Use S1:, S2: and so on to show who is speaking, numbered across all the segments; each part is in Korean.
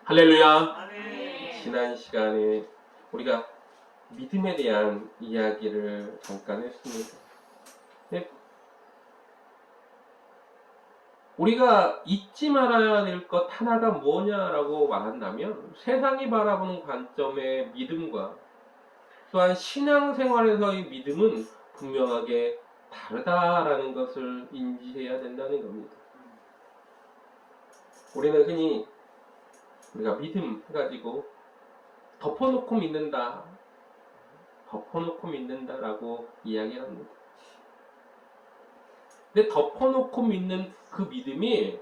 S1: 할렐루야.
S2: 아멘.
S1: 지난 시간에 우리가 믿음에 대한 이야기를 잠깐 했습니다. 근데 우리가 잊지 말아야 될 것 하나가 뭐냐라고 말한다면 세상이 바라보는 관점의 믿음과 또한 신앙생활에서의 믿음은 분명하게 다르다라는 것을 인지해야 된다는 겁니다. 우리는 흔히 우리가 믿음 해가지고 덮어놓고 믿는다라고 이야기합니다. 근데 덮어놓고 믿는 그 믿음이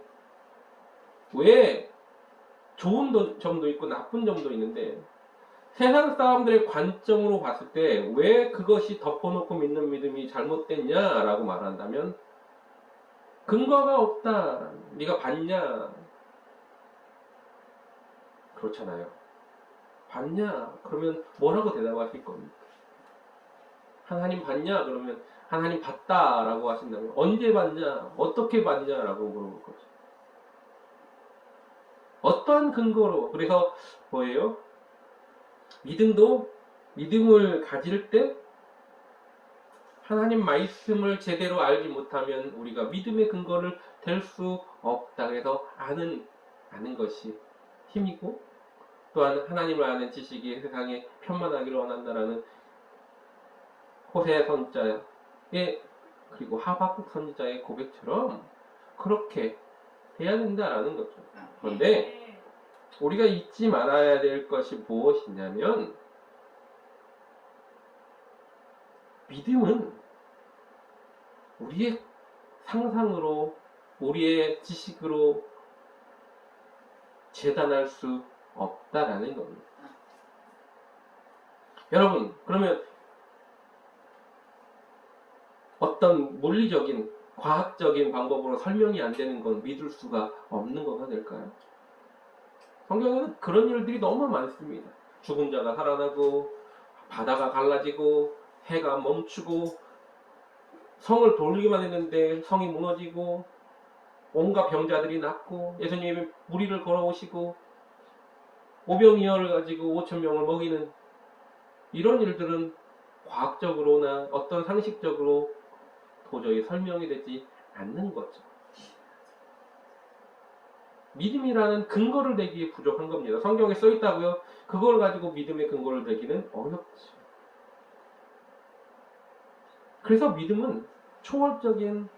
S1: 왜 좋은 점도 있고 나쁜 점도 있는데 세상 사람들의 관점으로 봤을 때 왜 그것이 덮어놓고 믿는 믿음이 잘못됐냐라고 말한다면 근거가 없다. 네가 봤냐? 그렇잖아요. 봤냐? 그러면 뭐라고 대답하실 겁니까? 하나님 봤냐? 그러면 하나님 봤다라고 하신다면 언제 봤냐? 어떻게 봤냐라고 물어볼 거죠. 어떠한 근거로? 그래서 뭐예요? 믿음을 가질 때 하나님 말씀을 제대로 알지 못하면 우리가 믿음의 근거를 댈 수 없다. 그래서 아는 것이 힘이고 또한 하나님을 아는 지식이 세상에 편만하기를 원한다라는 호세 선자의 그리고 하박국 선지자의 고백처럼 그렇게 돼야 된다라는 거죠. 그런데 우리가 잊지 말아야 될 것이 무엇이냐면 믿음은 우리의 상상으로 우리의 지식으로 재단할 수 없다라는 겁니다. 여러분, 그러면 어떤 물리적인 과학적인 방법으로 설명이 안 되는 건 믿을 수가 없는 거가 될까요? 성경에는 그런 일들이 너무 많습니다. 죽은 자가 살아나고 바다가 갈라지고 해가 멈추고 성을 돌리기만 했는데 성이 무너지고 온갖 병자들이 낫고 예수님이 무리를 걸어오시고 오병이어를 가지고 5,000명을 먹이는 이런 일들은 과학적으로나 어떤 상식적으로 도저히 설명이 되지 않는 거죠. 믿음이라는 근거를 내기에 부족한 겁니다. 성경에 써 있다고요? 그걸 가지고 믿음의 근거를 내기는 어렵죠. 그래서 믿음은 초월적인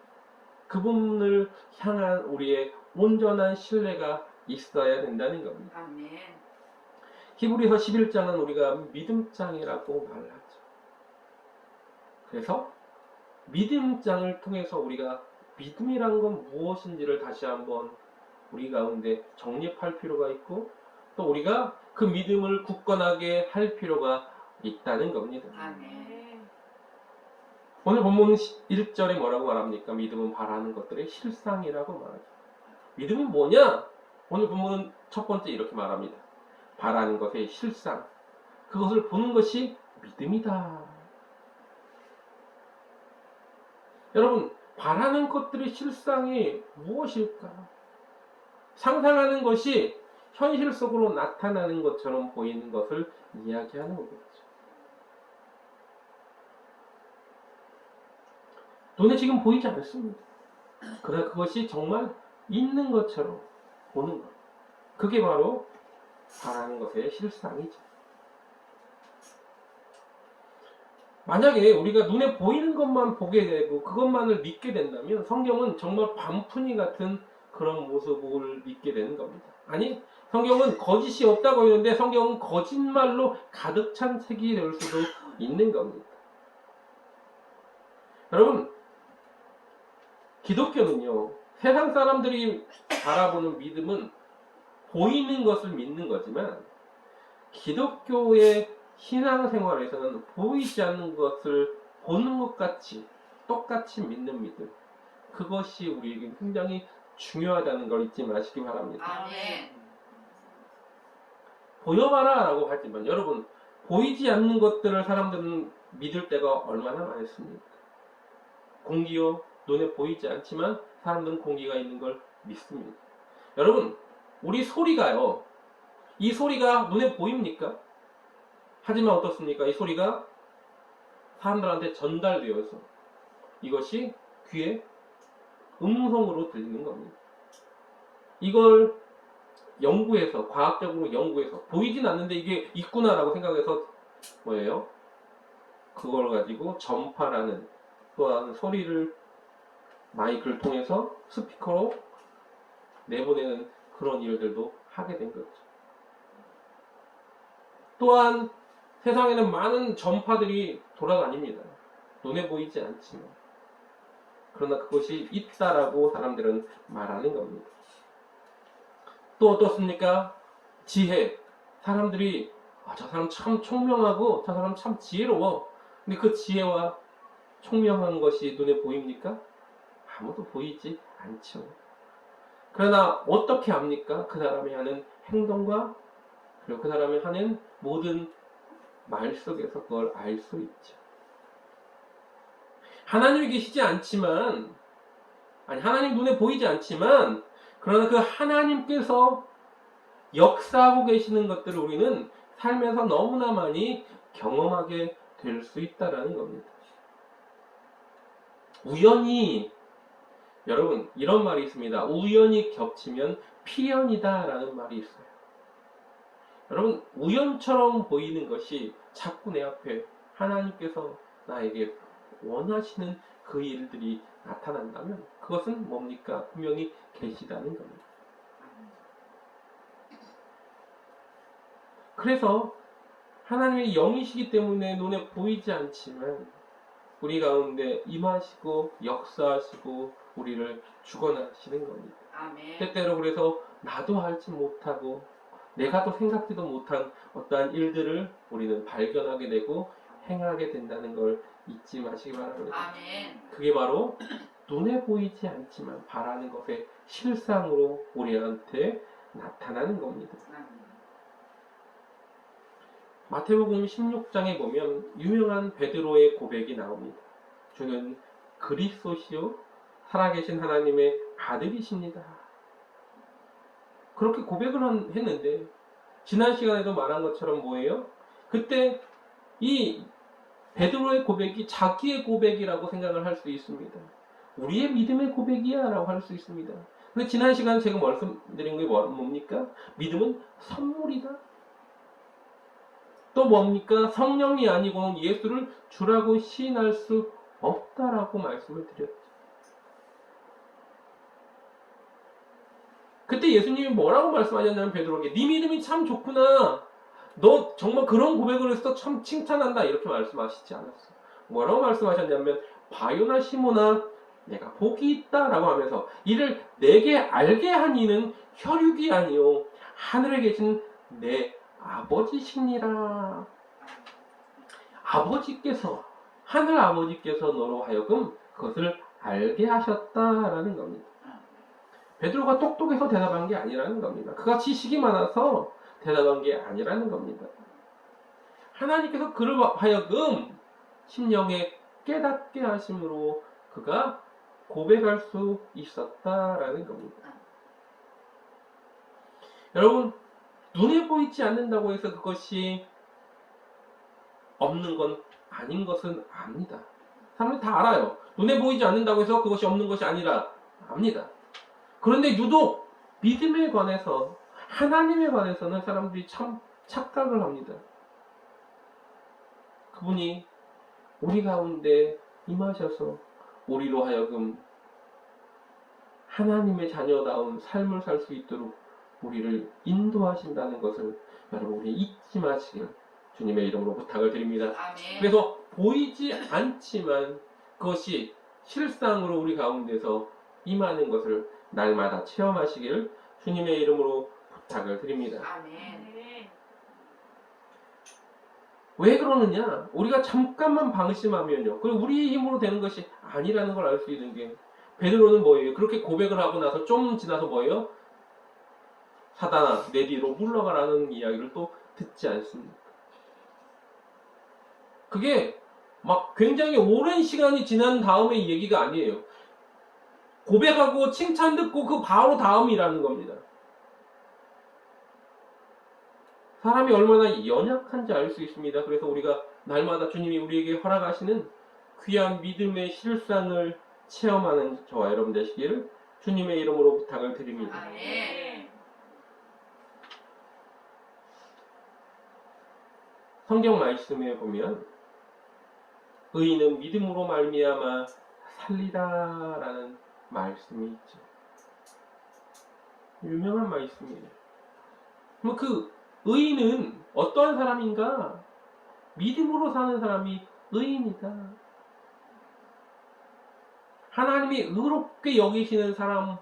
S1: 그분을 향한 우리의 온전한 신뢰가 있어야 된다는 겁니다.
S2: 아멘.
S1: 히브리서 11장은 우리가 믿음장이라고 말하죠. 그래서 믿음장을 통해서 우리가 믿음이란 건 무엇인지를 다시 한번 우리 가운데 정립할 필요가 있고 또 우리가 그 믿음을 굳건하게 할 필요가 있다는 겁니다.
S2: 아멘.
S1: 오늘 본문 1절에 뭐라고 말합니까? 믿음은 바라는 것들의 실상이라고 말하죠. 믿음이 뭐냐? 오늘 본문은 첫 번째 이렇게 말합니다. 바라는 것의 실상. 그것을 보는 것이 믿음이다. 여러분, 바라는 것들의 실상이 무엇일까? 상상하는 것이 현실 속으로 나타나는 것처럼 보이는 것을 이야기하는 거겠죠. 눈에 지금 보이지 않습니다. 그러나 그것이 정말 있는 것처럼 보는 것. 그게 바로 바라는 것의 실상이죠. 만약에 우리가 눈에 보이는 것만 보게 되고 그것만을 믿게 된다면 성경은 정말 반푼이 같은 그런 모습을 믿게 되는 겁니다. 아니, 성경은 거짓이 없다고 하는데 성경은 거짓말로 가득 찬 책이 될 수도 있는 겁니다. 여러분, 기독교는요, 세상 사람들이 바라보는 믿음은 보이는 것을 믿는 거지만 기독교의 신앙생활에서는 보이지 않는 것을 보는 것 같이 똑같이 믿는 믿음, 그것이 우리에게 굉장히 중요하다는 걸 잊지 마시기 바랍니다.
S2: 아멘.
S1: 보여봐라 라고 하지만 여러분, 보이지 않는 것들을 사람들은 믿을 때가 얼마나 많습니까? 공기요, 눈에 보이지 않지만 사람들은 공기가 있는 걸 믿습니다. 여러분, 우리 소리가요, 이 소리가 눈에 보입니까? 하지만 어떻습니까? 이 소리가 사람들한테 전달되어서 이것이 귀에 음성으로 들리는 겁니다. 이걸 연구해서, 과학적으로 연구해서 보이진 않는데 이게 있구나라고 생각해서 뭐예요? 그걸 가지고 전파라는 또한 소리를 마이크를 통해서 스피커로 내보내는 그런 일들도 하게 된 거죠. 또한 세상에는 많은 전파들이 돌아다닙니다. 눈에 보이지 않지만. 그러나 그것이 있다라고 사람들은 말하는 겁니다. 또 어떻습니까? 지혜. 사람들이 저 사람 참 총명하고 저 사람 참 지혜로워. 근데 그 지혜와 총명한 것이 눈에 보입니까? 아무도 보이지 않죠. 그러나 어떻게 압니까? 그 사람이 하는 행동과 그리고 그 사람이 하는 모든 말 속에서 그걸 알 수 있죠. 하나님이 계시지 않지만, 하나님 눈에 보이지 않지만, 그러나 그 하나님께서 역사하고 계시는 것들을 우리는 삶에서 너무나 많이 경험하게 될 수 있다는 겁니다. 우연히, 여러분, 이런 말이 있습니다. 우연히 겹치면 필연이다 라는 말이 있어요. 여러분, 우연처럼 보이는 것이 자꾸 내 앞에 하나님께서 나에게 원하시는 그 일들이 나타난다면 그것은 뭡니까? 분명히 계시다는 겁니다. 그래서 하나님의 영이시기 때문에 눈에 보이지 않지만 우리 가운데 임하시고 역사하시고 우리를 주관하시는 겁니다.
S2: 아멘.
S1: 때때로 그래서 나도 알지 못하고 내가 또 생각지도 못한 어떠한 일들을 우리는 발견하게 되고 행하게 된다는 걸 잊지 마시기 바랍니다.
S2: 아멘.
S1: 그게 바로 눈에 보이지 않지만 바라는 것의 실상으로 우리한테 나타나는 겁니다.
S2: 아멘.
S1: 마태복음 16장에 보면 유명한 베드로의 고백이 나옵니다. 주는 그리스도시요 살아계신 하나님의 아들이십니다. 그렇게 고백을 했는데 지난 시간에도 말한 것처럼 뭐예요? 그때 이 베드로의 고백이 자기의 고백이라고 생각을 할 수 있습니다. 우리의 믿음의 고백이야 라고 할 수 있습니다. 근데 지난 시간에 제가 말씀드린 게 뭡니까? 믿음은 선물이다. 또 뭡니까? 성령이 아니고는 예수를 주라고 시인할 수 없다라고 말씀을 드렸죠. 그때 예수님이 뭐라고 말씀하셨냐면 베드로에게 네 믿음이 참 좋구나. 너 정말 그런 고백을 해서 참 칭찬한다. 이렇게 말씀하시지 않았어요. 뭐라고 말씀하셨냐면 바요나 시모나 내가 복이 있다라고 하면서 이를 내게 알게 한 이는 혈육이 아니요 하늘에 계신 내 아버지시니라. 아버지께서 하늘 아버지께서 너로 하여금 그것을 알게 하셨다라는 겁니다. 베드로가 똑똑해서 대답한 게 아니라는 겁니다. 그가 지식이 많아서 대답한 게 아니라는 겁니다. 하나님께서 그를 하여금 심령에 깨닫게 하심으로 그가 고백할 수 있었다라는 겁니다. 여러분, 눈에 보이지 않는다고 해서 그것이 없는 건 아닌 것은 압니다. 사람들이 다 알아요. 눈에 보이지 않는다고 해서 그것이 없는 것이 아니라 압니다. 그런데 유독 믿음에 관해서 하나님에 관해서는 사람들이 참 착각을 합니다. 그분이 우리 가운데 임하셔서 우리로 하여금 하나님의 자녀다운 삶을 살 수 있도록 우리를 인도하신다는 것을 여러분 우리 잊지 마시길 주님의 이름으로 부탁을 드립니다.
S2: 아멘.
S1: 그래서 보이지 않지만 그것이 실상으로 우리 가운데서 임하는 것을 날마다 체험하시길 주님의 이름으로 부탁을 드립니다.
S2: 아멘.
S1: 왜 그러느냐? 우리가 잠깐만 방심하면요. 그리고 우리의 힘으로 되는 것이 아니라는 걸 알 수 있는 게 베드로는 뭐예요? 그렇게 고백을 하고 나서 좀 지나서 뭐예요? 사단아 내 뒤로 물러가라는 이야기를 또 듣지 않습니다. 그게 막 굉장히 오랜 시간이 지난 다음의 얘기가 아니에요. 고백하고 칭찬 듣고 그 바로 다음이라는 겁니다. 사람이 얼마나 연약한지 알 수 있습니다. 그래서 우리가 날마다 주님이 우리에게 허락하시는 귀한 믿음의 실상을 체험하는 저와 여러분 되시기를 주님의 이름으로 부탁을 드립니다.
S2: 아멘.
S1: 성경 말씀에 보면 의인은 믿음으로 말미암아 살리다라는 말씀이 있죠. 유명한 말씀이에요. 그럼 그 의인은 어떠한 사람인가? 믿음으로 사는 사람이 의인이다. 하나님이 의롭게 여기시는 사람,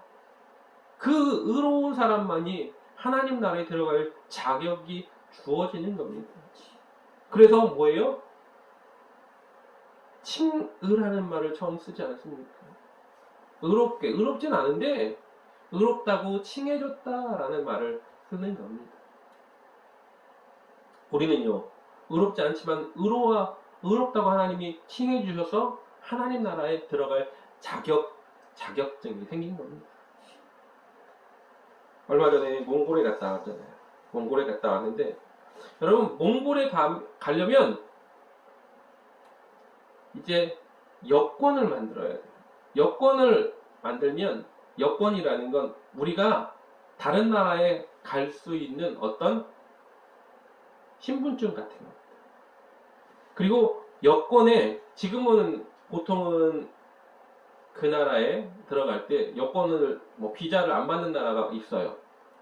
S1: 그 의로운 사람만이 하나님 나라에 들어갈 자격이 주어지는 겁니다. 그래서 뭐예요? 칭의라는 말을 처음 쓰지 않습니까? 의롭게, 의롭진 않은데 의롭다고 칭해줬다라는 말을 쓰는 겁니다. 우리는요, 의롭지 않지만 의롭다고 하나님이 칭해주셔서 하나님 나라에 들어갈 자격증이 생긴 겁니다. 얼마 전에 몽골에 갔다 왔잖아요. 몽골에 갔다 왔는데, 여러분, 몽골에 가려면 이제 여권을 만들어야 돼요. 여권을 만들면, 여권이라는 건 우리가 다른 나라에 갈 수 있는 어떤 신분증 같은 겁니다. 그리고 여권에 지금은 보통은 그 나라에 들어갈 때 여권을 비자를 안 받는 나라가 있어요.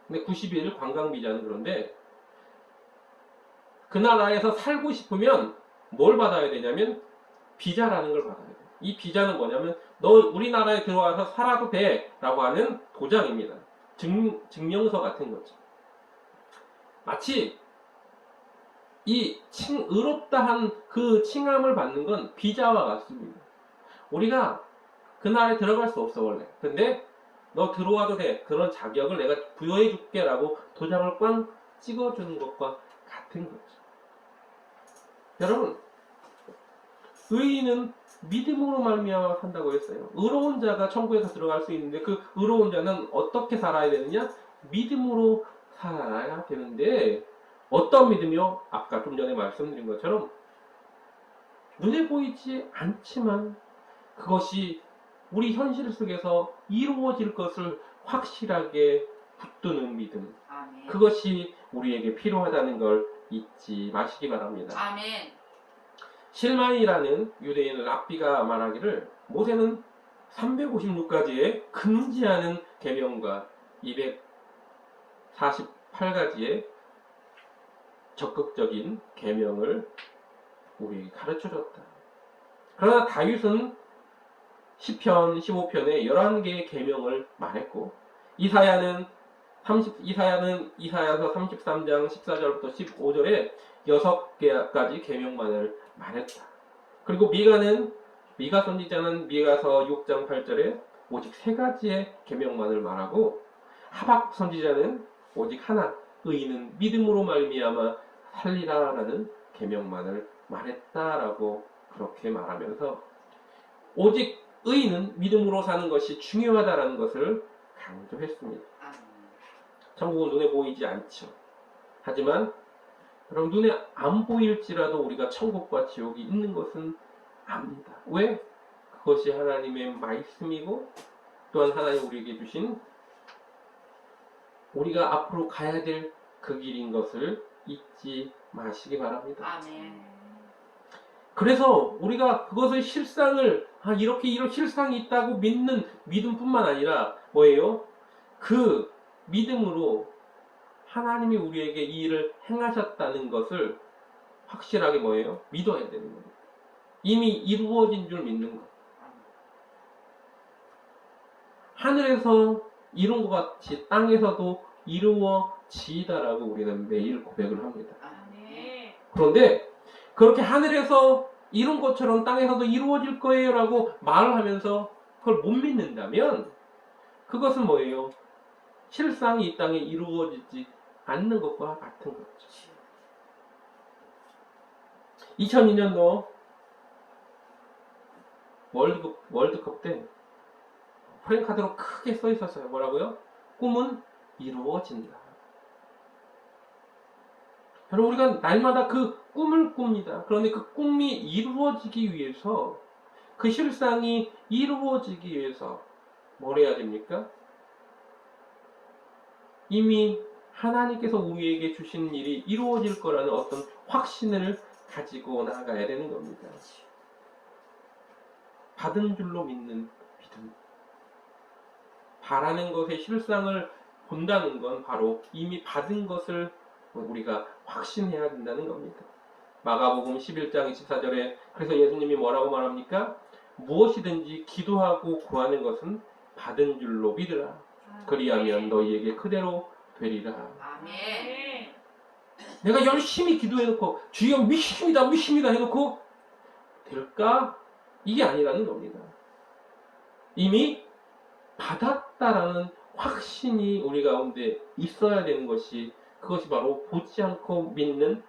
S1: 근데 90일 관광 비자는 그런데 그 나라에서 살고 싶으면 뭘 받아야 되냐면 비자라는 걸 받아야 돼요. 이 비자는 뭐냐면 너 우리나라에 들어와서 살아도 돼 라고 하는 도장입니다. 증명서 같은 거죠. 마치 이 의롭다 한 그 칭함을 받는 건 비자와 같습니다. 우리가 그 나라에 들어갈 수 없어 원래. 근데 너 들어와도 돼. 그런 자격을 내가 부여해 줄게 라고 도장을 꽝 찍어주는 것과 같은 거죠. 여러분, 의인은 믿음으로 말미암아 산다고 했어요. 의로운 자가 천국에서 들어갈 수 있는데 그 의로운 자는 어떻게 살아야 되느냐? 믿음으로 살아야 되는데 어떤 믿음이요? 아까 좀 전에 말씀드린 것처럼 눈에 보이지 않지만 그것이 우리 현실 속에서 이루어질 것을 확실하게 붙드는 믿음.
S2: 아멘.
S1: 그것이 우리에게 필요하다는 걸 잊지 마시기 바랍니다.
S2: 아멘.
S1: 실만이라는 유대인 랍비가 말하기를 모세는 356가지의 금지 않은 계명과 248가지의 적극적인 계명을 우리에게 가르쳐줬다. 그러나 다윗은 시편 15편에 11개의 계명을 말했고 이사야는 이사야서 33장 14절부터 15절에 6개까지 계명만을 말했다. 그리고 미가 선지자는 미가서 6장 8절에 오직 3가지의 계명만을 말하고 하박 선지자는 오직 하나 의인은 믿음으로 말미암아 살리라라는 계명만을 말했다라고 그렇게 말하면서 오직 의인은 믿음으로 사는 것이 중요하다라는 것을 강조했습니다. 천국은 눈에 보이지 않죠. 하지만 여러분 눈에 안 보일지라도 우리가 천국과 지옥이 있는 것은 압니다. 왜? 그것이 하나님의 말씀이고 또한 하나님 우리에게 주신 우리가 앞으로 가야 될 그 길인 것을 잊지 마시기 바랍니다.
S2: 아멘.
S1: 그래서 우리가 그것의 실상을 이렇게 이런 실상이 있다고 믿는 믿음뿐만 아니라 뭐예요? 그 믿음으로 하나님이 우리에게 이 일을 행하셨다는 것을 확실하게 뭐예요? 믿어야 되는 겁니다. 이미 이루어진 줄 믿는 것. 하늘에서 이룬 것 같이 땅에서도 이루어지다라고 우리는 매일 고백을 합니다.
S2: 아멘.
S1: 그런데 그렇게 하늘에서 이룬 것처럼 땅에서도 이루어질 거예요 라고 말을 하면서 그걸 못 믿는다면 그것은 뭐예요? 실상이 이 땅에 이루어지지 않는 것과 같은 거죠. 2002년도 월드컵 때 프랭카드로 크게 써 있었어요. 뭐라고요? 꿈은 이루어진다. 여러분 우리가 날마다 그 꿈을 꿉니다. 그런데 그 꿈이 이루어지기 위해서 그 실상이 이루어지기 위해서 뭘 해야 됩니까? 이미 하나님께서 우리에게 주신 일이 이루어질 거라는 어떤 확신을 가지고 나아가야 되는 겁니다. 받은 줄로 믿는 믿음. 바라는 것의 실상을 본다는 건 바로 이미 받은 것을 우리가 확신해야 된다는 겁니다. 마가복음 11장 24절에 그래서 예수님이 뭐라고 말합니까? 무엇이든지 기도하고 구하는 것은 받은 줄로 믿으라. 그리하면 너희에게 그대로 되리라.
S2: 아멘.
S1: 내가 열심히 기도해놓고 주여 믿습니다 믿습니다 해놓고 될까? 이게 아니라는 겁니다. 이미 받았다라는 확신이 우리 가운데 있어야 되는 것이 그것이 바로 보지 않고 믿는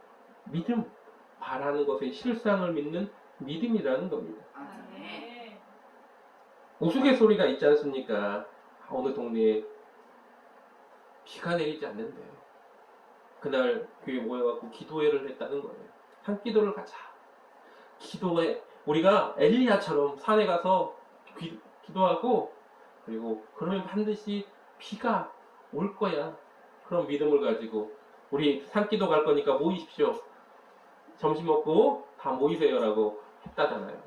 S1: 믿음, 바라는 것의 실상을 믿는 믿음이라는 겁니다.
S2: 아멘.
S1: 우스갯소리가 있지 않습니까? 어느 동네에 비가 내리지 않는데요. 그날 교회 모여갖고 기도회를 했다는 거예요. 한 기도를 가자. 기도회. 우리가 엘리야처럼 산에 가서 기도하고 그리고 그러면 반드시 비가 올 거야. 그런 믿음을 가지고 우리 산기도 갈 거니까 모이십시오. 점심 먹고 다 모이세요라고 했다잖아요.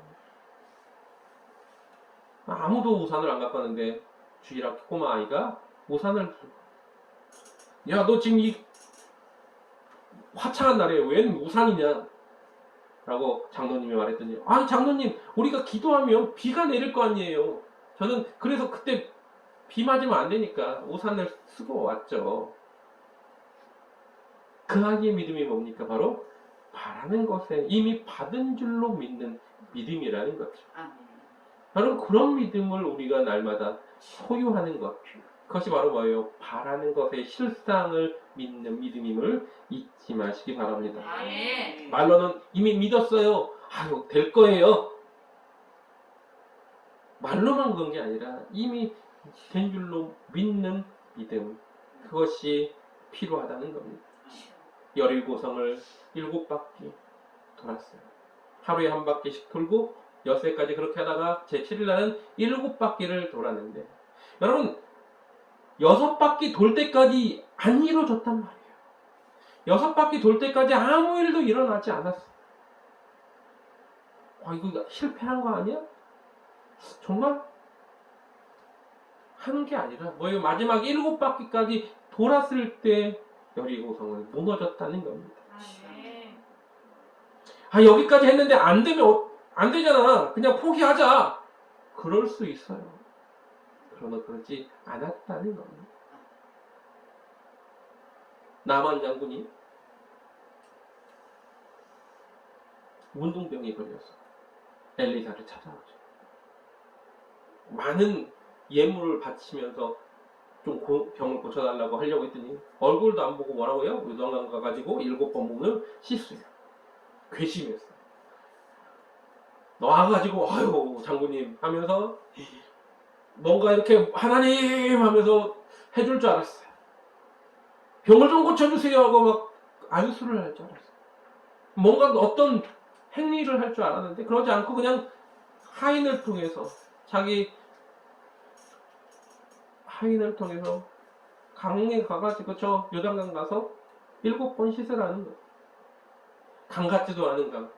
S1: 아무도 우산을 안 갖고 왔는데 주일학 꼬마 아이가 우산을 야, 너 지금 이 화창한 날에 웬 우산이냐? 라고 장로님이 말했더니 아니 장로님 우리가 기도하면 비가 내릴 거 아니에요. 저는 그래서 그때 비 맞으면 안 되니까 우산을 쓰고 왔죠. 그 아이의 믿음이 뭡니까? 바로 바라는 것에 이미 받은 줄로 믿는 믿음이라는 거죠. 바로 그런 믿음을 우리가 날마다 소유하는 것. 그것이 바로 뭐예요? 바라는 것의 실상을 믿는 믿음임을 잊지 마시기 바랍니다.
S2: 아멘.
S1: 말로는 이미 믿었어요. 아유, 될 거예요. 말로만 그런 게 아니라 이미 된 줄로 믿는 믿음. 그것이 필요하다는 겁니다. 17성을 7바퀴 돌았어요. 하루에 한 바퀴씩 돌고 엿새까지 그렇게 하다가 제7일날은 7바퀴를 돌았는데 여러분 6바퀴 돌 때까지 안 이루어졌단 말이에요. 6바퀴 돌 때까지 아무 일도 일어나지 않았어. 이거 실패한 거 아니야? 정말? 하는 게 아니라 뭐예요? 마지막 7바퀴까지 돌았을 때 17성은 무너졌다는 겁니다. 여기까지 했는데 안 되면 안 되잖아. 그냥 포기하자. 그럴 수 있어요. 그러나 그러지 않았다는 겁니다. 나만 장군이 문둥병이 걸려서 엘리사를 찾아오죠. 많은 예물을 바치면서 좀 병을 고쳐달라고 하려고 했더니 얼굴도 안 보고 뭐라고요? 요단강 가가지고 7번 몸을 씻어요. 괘씸했어요. 나와가지고 아유 장군님 하면서 뭔가 이렇게 하나님 하면서 해줄 줄 알았어요. 병을 좀 고쳐주세요 하고 막 안수를 할 줄 알았어요. 뭔가 어떤 행위를 할 줄 알았는데 그러지 않고 그냥 하인을 통해서 자기 하인을 통해서 강에 가가지고 저 요단강 가서 7번 씻으라는 거예요. 강 같지도 않은 강.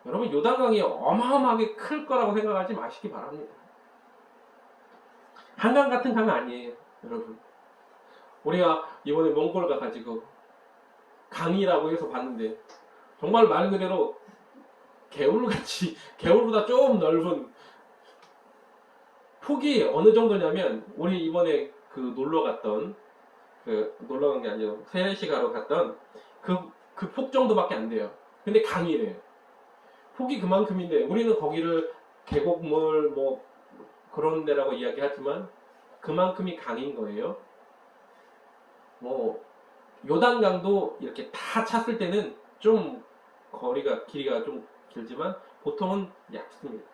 S1: 여러분 요단강이 어마어마하게 클 거라고 생각하지 마시기 바랍니다. 한강 같은 강은 아니에요. 여러분 우리가 이번에 몽골 가가지고 강이라고 해서 봤는데 정말 말 그대로 개울같이 개울보다 좀 넓은 폭이 어느 정도냐면 우리 이번에 그 놀러 갔던 놀러 간 게 아니고 세례시가로 갔던 그 폭 정도밖에 안 돼요. 근데 강이래요. 폭이 그만큼인데 우리는 거기를 계곡물 뭐 그런 데라고 이야기하지만 그만큼이 강인 거예요. 뭐 요단강도 이렇게 다 찼을 때는 좀 길이가 좀 길지만 보통은 얇습니다.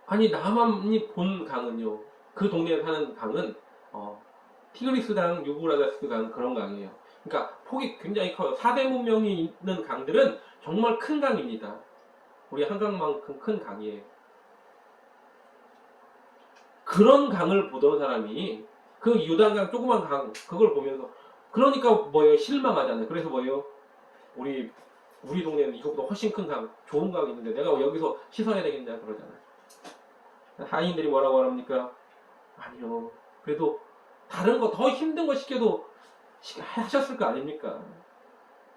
S1: 아니 나만이 본 강은요. 그 동네에 사는 강은 티그리스강, 유브라데스강 그런 강이에요. 그러니까 폭이 굉장히 커요. 4대 문명이 있는 강들은 정말 큰 강입니다. 우리 한강만큼 큰 강이에요. 그런 강을 보던 사람이 그 요단강 조그만 강 그걸 보면서 그러니까 뭐예요? 실망하잖아요. 그래서 뭐예요? 우리 동네는 이것보다 훨씬 큰 강, 좋은 강이 있는데 내가 여기서 씻어야 되겠냐 그러잖아요. 하인들이 뭐라고 합니까? 아니요. 그래도 다른 거 더 힘든 거 시켜도 하셨을 거 아닙니까?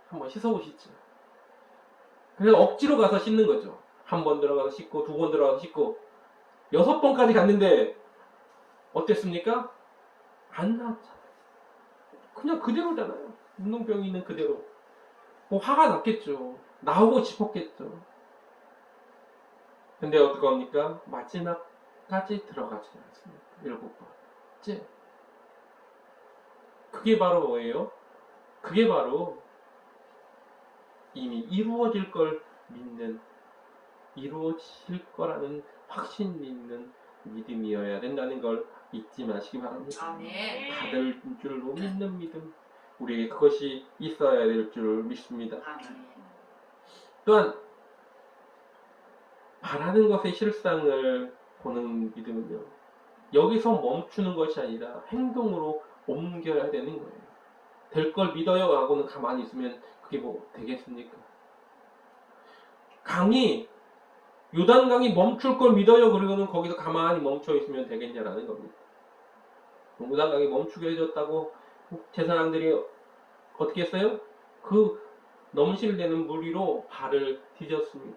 S1: 한번 씻어보시죠. 그래서 억지로 가서 씻는 거죠. 한 번 들어가서 씻고, 두 번 들어가서 씻고, 6번까지 갔는데 어땠습니까? 안 나왔잖아요. 그냥 그대로잖아요. 운동병이 있는 그대로. 뭐 화가 났겠죠. 나오고 싶었겠죠. 근데 어떡합니까? 마지막까지 들어가지 않습니다. 7번째. 그게 바로 뭐예요? 그게 바로 이미 이루어질 걸 믿는, 이루어질 거라는 확신 믿는 믿음이어야 된다는 걸 잊지 마시기 바랍니다.
S2: 아멘.
S1: 받을 줄로 믿는 믿음. 우리에게 그것이 있어야 될 줄 믿습니다.
S2: 아멘.
S1: 또한 바라는 것의 실상을 보는 믿음은요. 여기서 멈추는 것이 아니라 행동으로 옮겨야 되는 거예요. 될 걸 믿어요 하고는 가만히 있으면 그게 뭐 되겠습니까? 요단강이 멈출 걸 믿어요 그러고는 거기서 가만히 멈춰 있으면 되겠냐라는 겁니다. 요단강이 멈추게 해줬다고 제사장들이 어떻게 했어요? 그 넘실대는 물 위로 발을 디뎠습니다.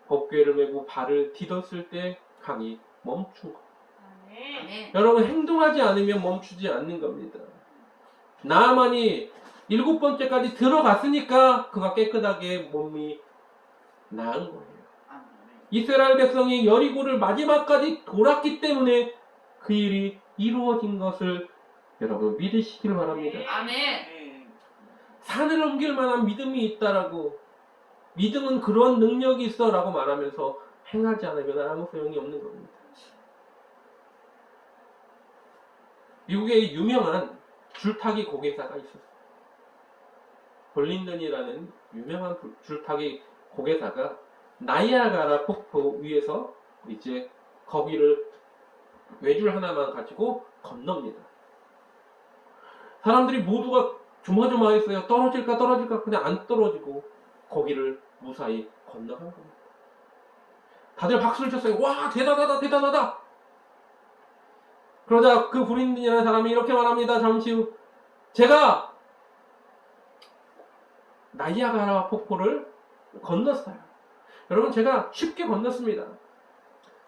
S1: 법궤를 메고 발을 디뎠을 때 강이 멈춘 거예요.
S2: 아멘.
S1: 여러분 행동하지 않으면 멈추지 않는 겁니다. 나아만이 7번째까지 들어갔으니까 그가 깨끗하게 몸이 나은 거예요.
S2: 아멘.
S1: 이스라엘 백성이 여리고를 마지막까지 돌았기 때문에 그 일이 이루어진 것을 여러분 믿으시길 바랍니다.
S2: 아멘.
S1: 산을 넘길 만한 믿음이 있다라고, 믿음은 그런 능력이 있어 라고 말하면서 행하지 않으면 아무 소용이 없는 겁니다. 미국에 유명한 줄타기 고개사가 있었어요. 볼린든이라는 유명한 줄타기 고개사가 나이아가라 폭포 위에서 이제 거기를 외줄 하나만 가지고 건넙니다. 사람들이 모두가 조마조마했어요. 떨어질까 그냥 안 떨어지고 거기를 무사히 건너간 겁니다. 다들 박수를 쳤어요. 와 대단하다. 그러자 그 브린든이라는 사람이 이렇게 말합니다. 잠시 후 제가 나이아가라 폭포를 건넜어요. 여러분 제가 쉽게 건넜습니다.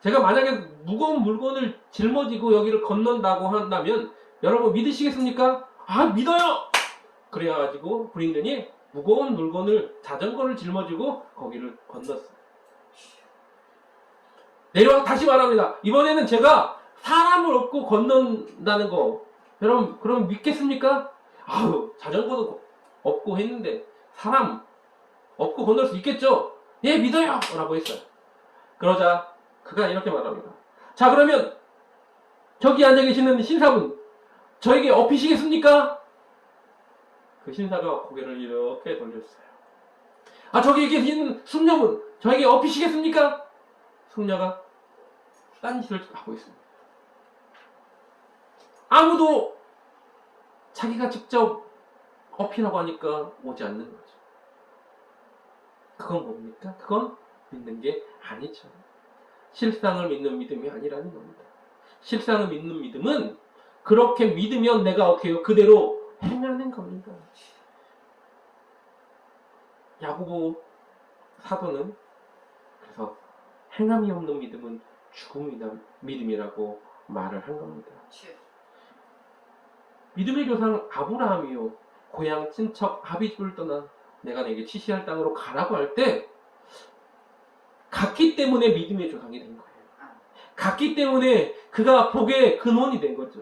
S1: 제가 만약에 무거운 물건을 짊어지고 여기를 건넌다고 한다면 여러분 믿으시겠습니까? 아 믿어요! 그래가지고 브린든이 무거운 물건을 자전거를 짊어지고 거기를 건넜어요. 내려와 다시 말합니다. 이번에는 제가 사람을 업고 건넌다는 거 여러분 그럼 믿겠습니까? 아유 자전거도 업고 했는데 사람 업고 건널 수 있겠죠? 예 믿어요! 라고 했어요. 그러자 그가 이렇게 말합니다. 자 그러면 저기 앉아 계시는 신사분 저에게 업히시겠습니까? 그 신사가 고개를 이렇게 돌렸어요. 아 저기 계신 숙녀분 저에게 업히시겠습니까? 숙녀가 딴짓을 하고 있습니다. 아무도 자기가 직접 업히라고 하니까 오지 않는 거죠. 그건 뭡니까? 그건 믿는 게 아니죠. 실상을 믿는 믿음이 아니라는 겁니다. 실상을 믿는 믿음은 그렇게 믿으면 내가 어떻게 해요? 그대로 행하는 겁니다. 야고보 사도는 그래서 행함이 없는 믿음은 죽음이다 믿음이라고 말을 한 겁니다. 믿음의 조상 아브라함이요 고향 친척 아비집을 떠나 내가 내게 지시할 땅으로 가라고 할 때 갔기 때문에 믿음의 조상이 된 거예요. 갔기 때문에 그가 복의 근원이 된 거죠.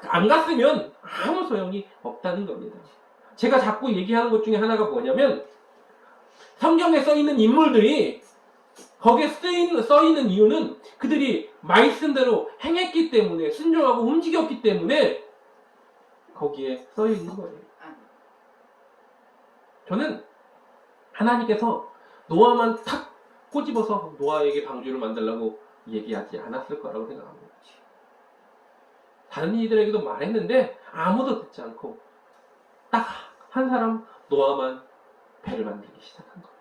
S1: 안 갔으면 아무 소용이 없다는 겁니다. 제가 자꾸 얘기하는 것 중에 하나가 뭐냐면 성경에 써 있는 인물들이 거기에 써 있는 이유는 그들이 말씀대로 행했기 때문에, 순종하고 움직였기 때문에 거기에 써 있는 거예요. 저는 하나님께서 노아만 탁 꼬집어서 노아에게 방주를 만들라고 얘기하지 않았을 거라고 생각합니다. 다른 이들에게도 말했는데 아무도 듣지 않고 딱 한 사람 노아만 배를 만들기 시작한 거예요.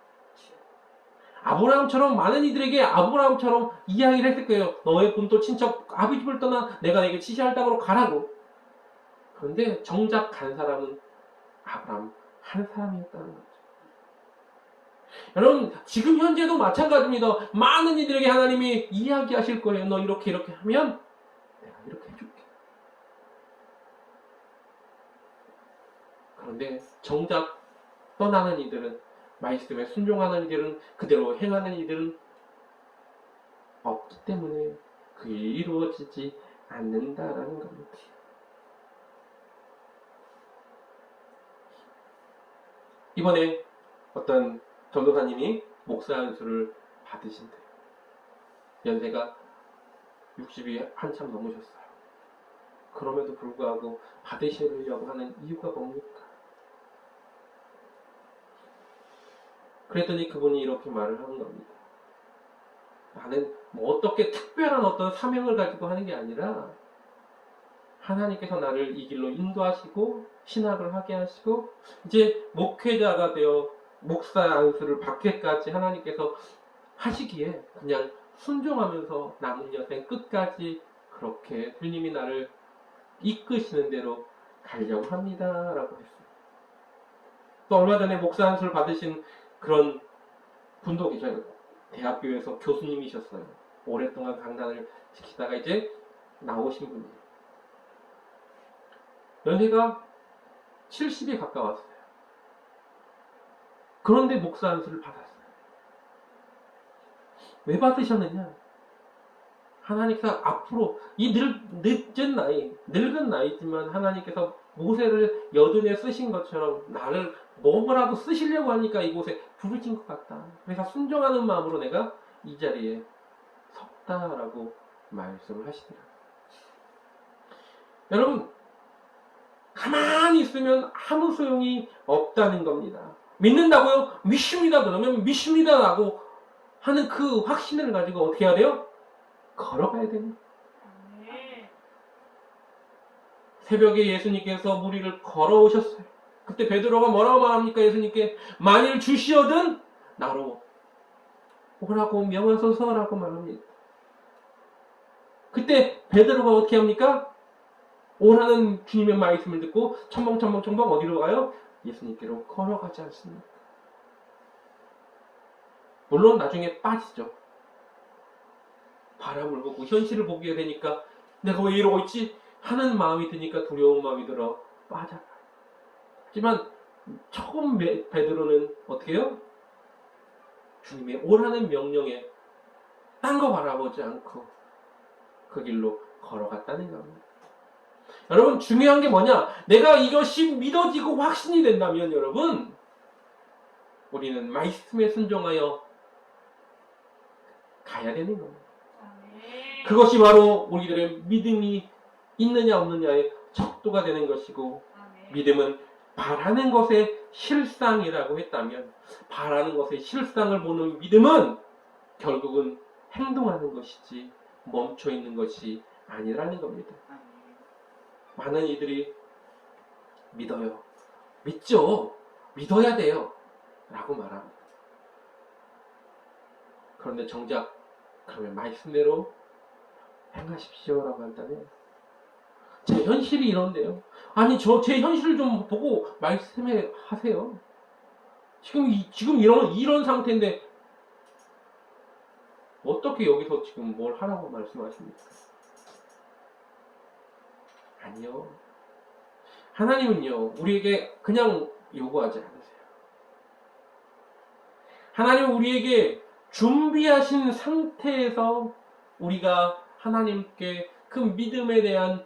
S1: 아브라함처럼 많은 이들에게 아브라함처럼 이야기를 했을 거예요. 너의 본토 친척 아비 집을 떠나 내가 내게 지시할 땅으로 가라고. 그런데 정작 간 사람은 아브라함 한 사람이었다는 거죠. 여러분, 지금 현재도 마찬가지입니다. 많은 이들에게 하나님이 이야기하실 거예요. 너 이렇게 하면 내가 이렇게 해줄게. 그런데 정작 떠나는 이들은, 말씀에 순종하는 이들은, 그대로 행하는 이들은 없기 때문에 그 일이 이루어지지 않는다라는 겁니다. 이번에 어떤 전도사님이 목사 안수를 받으신대요. 연세가 60이 한참 넘으셨어요. 그럼에도 불구하고 받으시려고 하는 이유가 뭡니까? 그랬더니 그분이 이렇게 말을 하는 겁니다. 나는 뭐 어떻게 특별한 어떤 사명을 가지고 하는 게 아니라 하나님께서 나를 이 길로 인도하시고 신학을 하게 하시고 이제 목회자가 되어 목사 안수를 받게까지 하나님께서 하시기에 그냥 순종하면서 남은 여생 끝까지 그렇게 주님이 나를 이끄시는 대로 가려고 합니다 라고 했어요. 또 얼마 전에 목사 안수를 받으신 그런 분도 계셔요. 대학교에서 교수님이셨어요. 오랫동안 강단을 지키다가 이제 나오신 분이에요. 연세가 70이 가까웠어요. 그런데 목사 안수를 받았어요. 왜 받으셨느냐? 하나님께서 앞으로 이 늙은 나이지만 하나님께서 모세를 여든에 쓰신 것처럼 나를 뭐라도 쓰시려고 하니까 이곳에 부르신 것 같다. 그래서 순종하는 마음으로 내가 이 자리에 섰다라고 말씀을 하시더라고요. 여러분, 가만히 있으면 아무 소용이 없다는 겁니다. 믿는다고요? 믿습니다. 그러면 믿습니다라고 하는 그 확신을 가지고 어떻게 해야 돼요? 걸어가야 됩니다. 새벽에 예수님께서 무리를 걸어오셨어요. 그때 베드로가 뭐라고 말합니까? 예수님께 만일 주시어든 나로 오라고 명하소서라고 말합니다. 그때 베드로가 어떻게 합니까? 오라는 주님의 말씀을 듣고 첨벙 어디로 가요? 예수님께로 걸어가지 않습니까? 물론 나중에 빠지죠. 바람을 보고 현실을 보게 되니까 내가 왜 이러고 있지? 하는 마음이 드니까 두려운 마음이 들어 빠져가요. 하지만 처음 베드로는 어떻게 해요? 주님의 오라는 명령에 딴 거 바라보지 않고 그 길로 걸어갔다는 겁니다. 여러분, 중요한 게 뭐냐? 내가 이것이 믿어지고 확신이 된다면 여러분, 우리는 말씀에 순종하여 가야 되는 겁니다. 그것이 바로 우리들의 믿음이 있느냐 없느냐의 척도가 되는 것이고, 믿음은 바라는 것의 실상이라고 했다면 바라는 것의 실상을 보는 믿음은 결국은 행동하는 것이지 멈춰 있는 것이 아니라는 겁니다. 많은 이들이 믿어요. 믿죠. 믿어야 돼요. 라고 말합니다. 그런데 정작 그러면 말씀대로 행하십시오 라고 한다면 제 현실이 이런데요. 아니 제 현실을 좀 보고 말씀해 하세요. 지금 이런 상태인데 어떻게 여기서 지금 뭘 하라고 말씀하십니까? 아니요. 하나님은요, 우리에게 그냥 요구하지 않으세요. 하나님은 우리에게 준비하신 상태에서 우리가 하나님께 그 믿음에 대한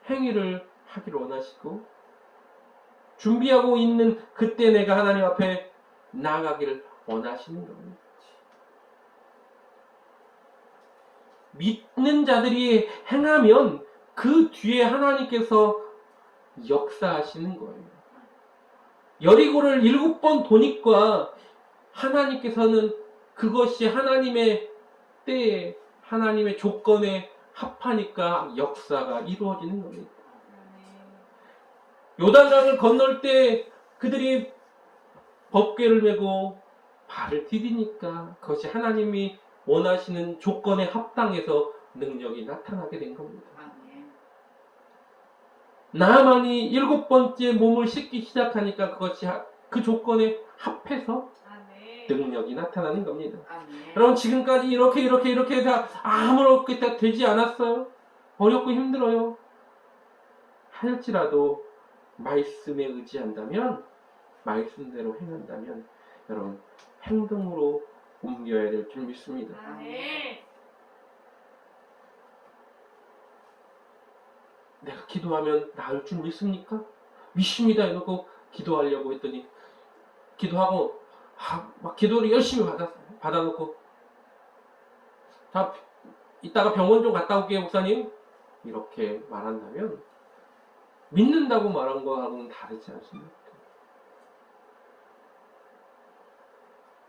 S1: 행위를 하기를 원하시고, 준비하고 있는 그때 내가 하나님 앞에 나아가기를 원하시는 겁니다. 믿는 자들이 행하면 그 뒤에 하나님께서 역사하시는 거예요. 여리고를 7번 도니까 하나님께서는 그것이 하나님의 때에 하나님의 조건에 합하니까 역사가 이루어지는 겁니다. 요단강을 건널 때 그들이 법궤를 메고 발을 디디니까 그것이 하나님이 원하시는 조건에 합당해서 능력이 나타나게 된 겁니다. 나아만이 7번째 몸을 씻기 시작하니까 그것이 그 조건에 합해서 능력이 나타나는 겁니다. 여러분 지금까지 이렇게 해서 아무렇게 다 되지 않았어요. 어렵고 힘들어요. 할지라도 말씀에 의지한다면, 말씀대로 행한다면 여러분 행동으로 옮겨야 될 줄 믿습니다. 내가 기도하면 나을 줄 믿습니까? 믿습니다 해놓고 기도하려고 했더니 기도하고 막 기도를 열심히 받아놓고 자 이따가 병원 좀 갔다 올게요 목사님 이렇게 말한다면 믿는다고 말한 거하고는 다르지 않습니까?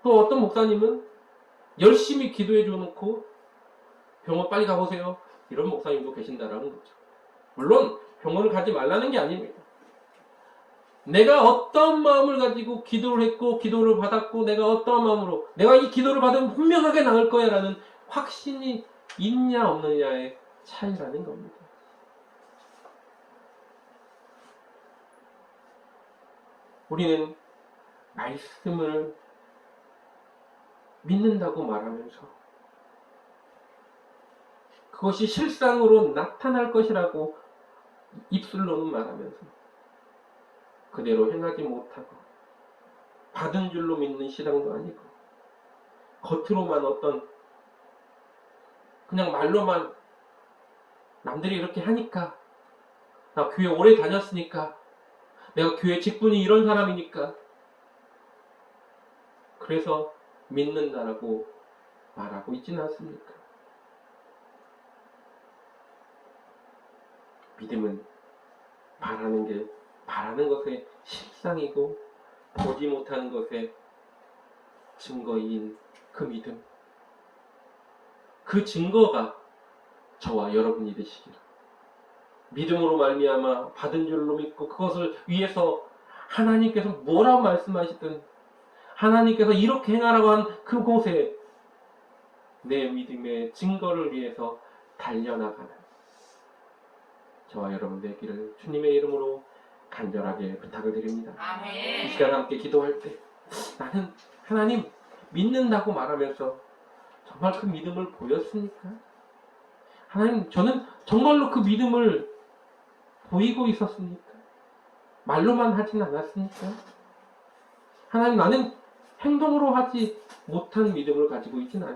S1: 또 어떤 목사님은 열심히 기도해 줘놓고 병원 빨리 가보세요 이런 목사님도 계신다라는 거죠. 물론 병원을 가지 말라는 게 아닙니다. 내가 어떤 마음을 가지고 기도를 했고 기도를 받았고 내가 어떤 마음으로 내가 이 기도를 받으면 분명하게 나을 거야 라는 확신이 있냐 없느냐의 차이라는 겁니다. 우리는 말씀을 믿는다고 말하면서 그것이 실상으로 나타날 것이라고 입술로는 말하면서 그대로 행하지 못하고 받은 줄로 믿는 신앙도 아니고 겉으로만 어떤 그냥 말로만 남들이 이렇게 하니까 나 교회 오래 다녔으니까 내가 교회 직분이 이런 사람이니까 그래서 믿는다라고 말하고 있지는 않습니까? 믿음은 바라는 것의 실상이고 보지 못하는 것의 증거인 그 믿음. 그 증거가 저와 여러분이 되시기를. 믿음으로 말미암아 받은 줄로 믿고 그것을 위해서 하나님께서 뭐라고 말씀하시든 하나님께서 이렇게 행하라고 한 그곳에 내 믿음의 증거를 위해서 달려나가는 저와 여러분 되기를 주님의 이름으로 간절하게 부탁을 드립니다.
S2: 아멘.
S1: 이 시간 함께 기도할 때 나는 하나님 믿는다고 말하면서 정말 그 믿음을 보였습니까? 하나님 저는 정말로 그 믿음을 보이고 있었습니까? 말로만 하진 않았습니까? 하나님 나는 행동으로 하지 못한 믿음을 가지고 있진 않습니다.